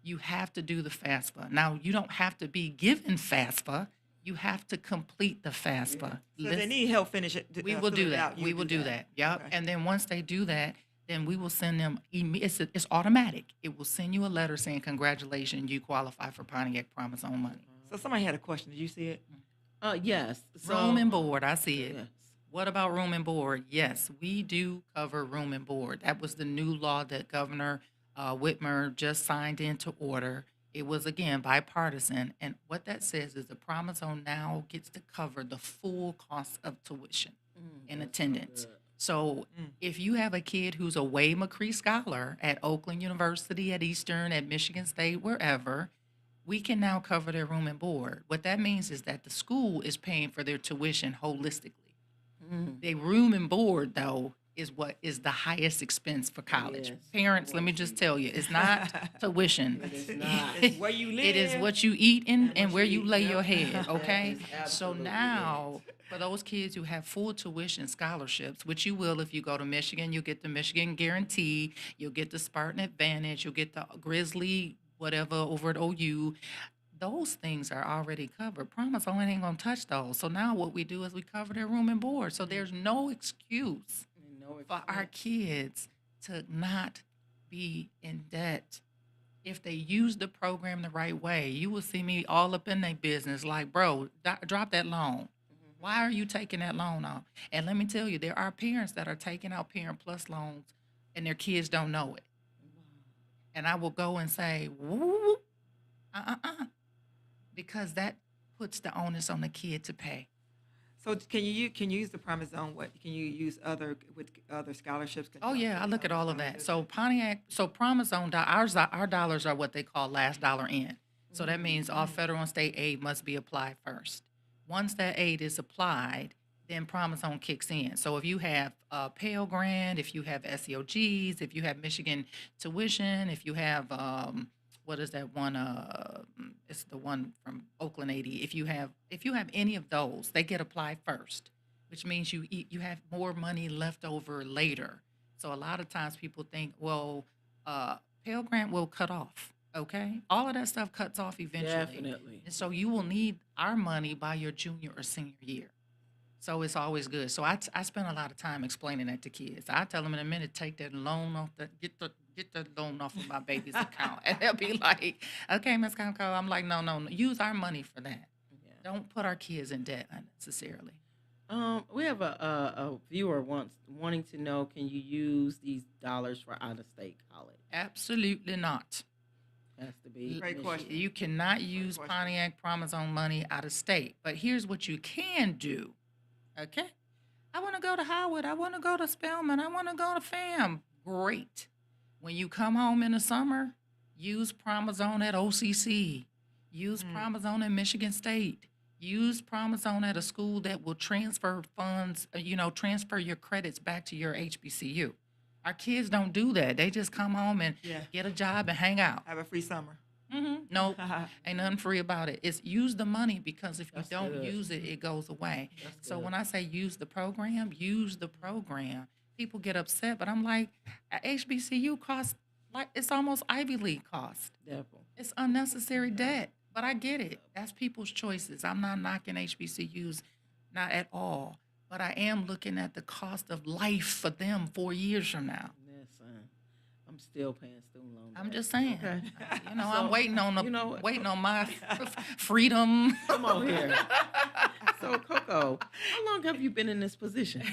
You have to do the FAFSA. Now, you don't have to be given FAFSA. You have to complete the FAFSA. So if they Listen- need help finish it. we will fill do it that. out, We you will do that. Yep. Okay. And then once they do that, then we will send them. It's automatic. It will send you a letter saying, "Congratulations, you qualify for Pontiac Promise Zone money." So somebody had a question. Did you see it? Yes. Room and board. I see it. Yes. What about room and board? Yes, we do cover room and board. That was the new law that Governor Whitmer just signed into order. It was, again, bipartisan. And what that says is the Promise Zone now gets to cover the full cost of tuition and attendance. So if you have a kid who's a Wade McCree scholar at Oakland University, at Eastern, at Michigan State, wherever, we can now cover their room and board. What that means is that the school is paying for their tuition holistically. The room and board, though, is what is the highest expense for college. Yes. Parents, let me just tell you, it's not tuition. It's not. It's where you live. It is what you eat and where you lay Yep. your head, okay? Yes, So absolutely now, for those kids who have full tuition scholarships, which you will if you go to Michigan, you'll get the Michigan Guarantee, you'll get the Spartan Advantage, you'll get the Grizzly, whatever, over at OU. Those things are already covered. Promise only ain't gonna touch those. So now what we do is we cover their room and board. So there's no excuse No for our expense. kids to not be in debt. If they use the program the right way, you will see me all up in their business like, bro, drop that loan. Why are you taking that loan out? And let me tell you, there are parents that are taking out Parent Plus loans and their kids don't know it. And I will go and say, woo, because that puts the onus on the kid to pay. So can you use the Promise Zone? What can you use with other scholarships? Oh yeah, I look at all of that. So Pontiac, so Promise Zone, our dollars are what they call last dollar in. So that means all federal and state aid must be applied first. Once that aid is applied, then Promise Zone kicks in. So if you have Pell Grant, if you have SEOGs, if you have Michigan tuition, if you have what is that one? It's the one from Oakland 80. If you have any of those, they get applied first, which means you have more money left over later. So a lot of times people think, well, Pell Grant will cut off. Okay, all of that stuff cuts off eventually. Definitely. And so you will need our money by your junior or senior year. So it's always good. So I spend a lot of time explaining that to kids. I tell them in a minute, take that loan off get the loan off of my baby's account. And they'll be like, okay, Ms. Conco. I'm like, no, use our money for that. Yeah. Don't put our kids in debt unnecessarily. We have a viewer wanting to know, can you use these dollars for out-of-state college? Absolutely not. Has to be Great Michigan. question. You cannot use question. Pontiac Promise Zone money out of state. But here's what you can do. Okay? I want to go to Howard. I want to go to Spelman. I want to go to FAM. Great. When you come home in the summer, use Promise Zone at OCC. Use Promise Zone at Michigan State. Use Promise Zone at a school that will transfer funds, transfer your credits back to your HBCU. Our kids don't do that. They just come home and Yeah. get a job and hang out. Have a free summer. No, ain't nothing free about it. It's use the money, because if you That's don't good. use it, it goes away. That's So good. when I say use the program, people get upset, but I'm like, HBCU costs like it's almost Ivy League cost. Definitely. It's unnecessary debt, but I get it. That's people's choices. I'm not knocking HBCUs, not at all. But I am looking at the cost of life for them 4 years from now. Listen, I'm still paying student loan. I'm debt. just saying. Okay. You know, So, I'm waiting on you know what? waiting on my freedom. Come on here. So, Coco, how long have you been in this position?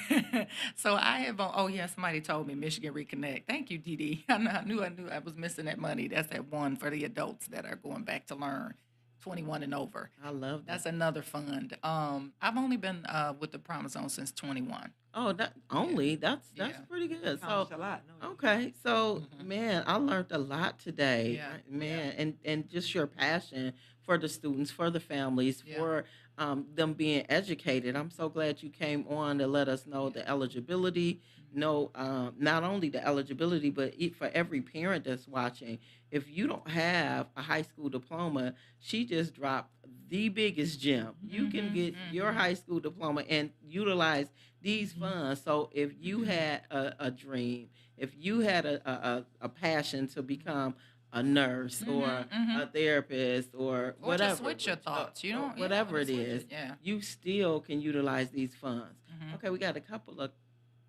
So I have. Oh yeah, somebody told me Michigan Reconnect. Thank you, Dee Dee. I knew I was missing that money. That's that one for the adults that are going back to learn, 21 and over. I love that. That's another fund. I've only been with the Promise Zone since 21. Oh, that's Yeah. pretty good. Accomplished So, a lot. No, okay, so Mhm. man, I learned a lot today, Yeah, man, and just your passion for the students, for the families, Yeah. for them being educated. I'm so glad you came on to let us know the eligibility. Know not only the eligibility, but for every parent that's watching, if you don't have a high school diploma, she just dropped the biggest gem. You can get your high school diploma and utilize these funds. So if you had a dream, if you had a passion to become a nurse or a therapist or Or whatever, just switch your thoughts. You know, whatever it is, Yeah. you still can utilize these funds. Mhm. Okay, we got a couple of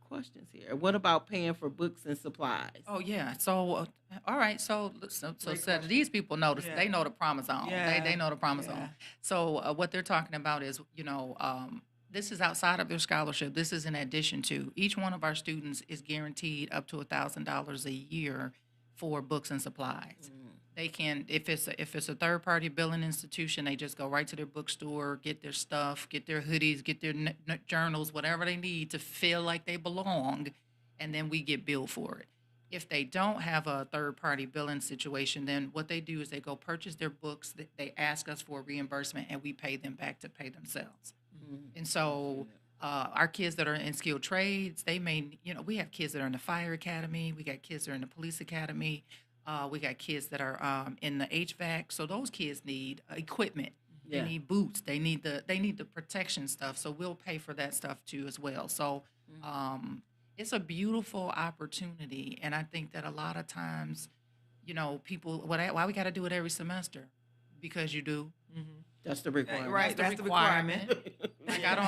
questions here. What about paying for books and supplies? Oh yeah. So all right. So these people notice Yeah. they know the Promise Zone. Yeah. They know the Promise Yeah. Zone. So what they're talking about is this is outside of their scholarship. This is in addition to each one of our students is guaranteed up to $1,000 a year for books and supplies. They can, if it's a third party billing institution, they just go right to their bookstore, get their stuff, get their hoodies, get their journals, whatever they need to feel like they belong, and then we get billed for it. If they don't have a third party billing situation, then what they do is they go purchase their books. They ask us for reimbursement, and we pay them back to pay themselves. And so our kids that are in skilled trades, they may, we have kids that are in the fire academy. We got kids that are in the police academy. We got kids that are in the HVAC. So those kids need equipment. Yeah. They need boots. They need the protection stuff. So we'll pay for that stuff too as well. So it's a beautiful opportunity, and I think that a lot of times, people, why we got to do it every semester? Because you do. That's the requirement. Right. That's That's the the requirement. Like I don't,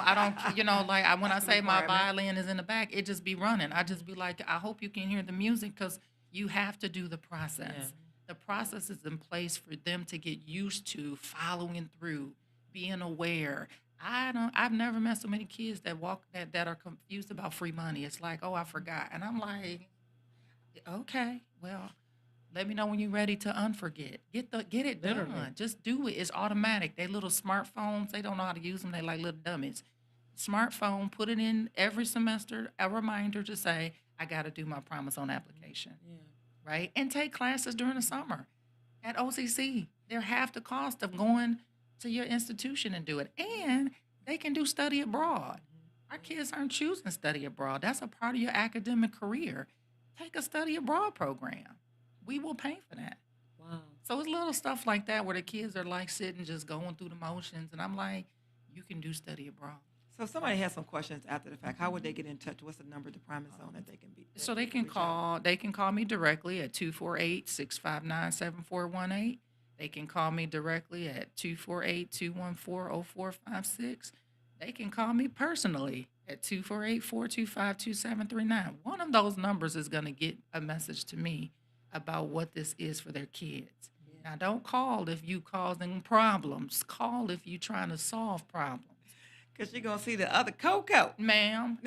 when I That's the say my requirement. violin is in the back, it just be running. I just be like, I hope you can hear the music because you have to do the process. Yeah. The process is in place for them to get used to following through, being aware. I've never met so many kids that that are confused about free money. It's like, oh, I forgot. And I'm like, okay, well, let me know when you're ready to unforget. Get it done. Literally. Just do it. It's automatic. They little smartphones, they don't know how to use them. They like little dummies. Smartphone, put it in every semester, a reminder to say, I got to do my Promise Zone application. Right? And take classes during the summer at OCC. They're half the cost of going to your institution and do it. And they can do study abroad. Our kids aren't choosing study abroad. That's a part of your academic career. Take a study abroad program. We will pay for that. Wow. So it's little stuff like that where the kids are like sitting just going through the motions. And I'm like, you can do study abroad. So if somebody has some questions after the fact, how would they get in touch? What's the number to Promise Zone that they can be? So they can call me directly at 248-659-7418. They can call me directly at 248-214-0456. They can call me personally at 248-425-2739. One of those numbers is going to get a message to me about what this is for their kids. Now, don't call if you causing problems. Call if you trying to solve problems. Because you're going to see the other Coco. Ma'am,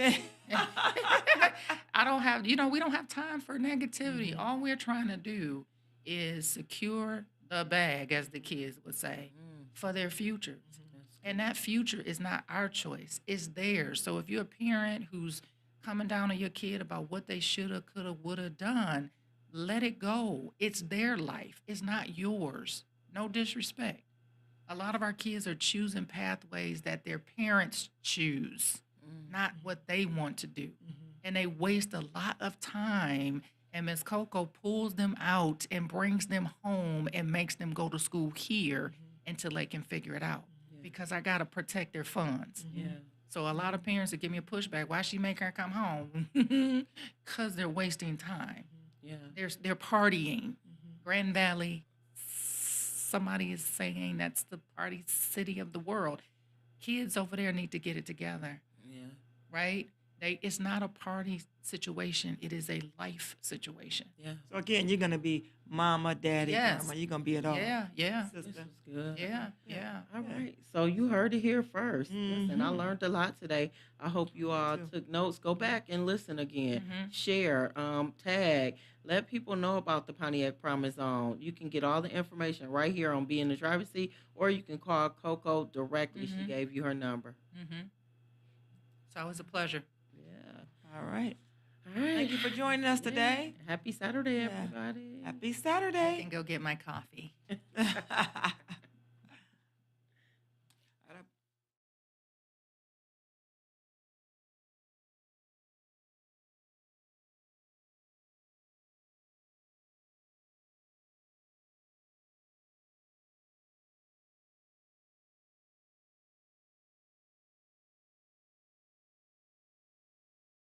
I don't have, we don't have time for negativity. All we're trying to do is secure the bag, as the kids would say, for their futures. And that future is not our choice, it's theirs. So if you're a parent who's coming down on your kid about what they shoulda, coulda, woulda done, let it go. It's their life, it's not yours. No disrespect. A lot of our kids are choosing pathways that their parents choose, not what they want to do. And they waste a lot of time. And Ms. Coco pulls them out and brings them home and makes them go to school here until they can figure it out. Because I got to protect their funds. Yeah. So a lot of parents that give me a pushback. Why she make her come home? Because they're wasting time. Yeah. They're partying. Grand Valley, somebody is saying that's the party city of the world. Kids over there need to get it together, Yeah. right? It's not a party situation. It is a life situation. Yeah. So again, you're gonna be mama, daddy, Yes. grandma. You're gonna be it all. Yeah, yeah, This Sister. was good. yeah, yeah. All right. So you heard it here 1st. Listen, I Mhm. learned a lot today. I hope you all too. took notes. Go back and listen again. Mhm. Share, tag. Let people know about the Pontiac Promise Zone. You can get all the information right here on Be in the Driver's Seat, or you can call Coco directly. She Mhm. gave you her number. Mm-hmm. It's always a pleasure. Yeah. All right. All right. Thank you for joining us today. Happy Saturday, Yeah. everybody. Happy I Saturday. can go get my coffee.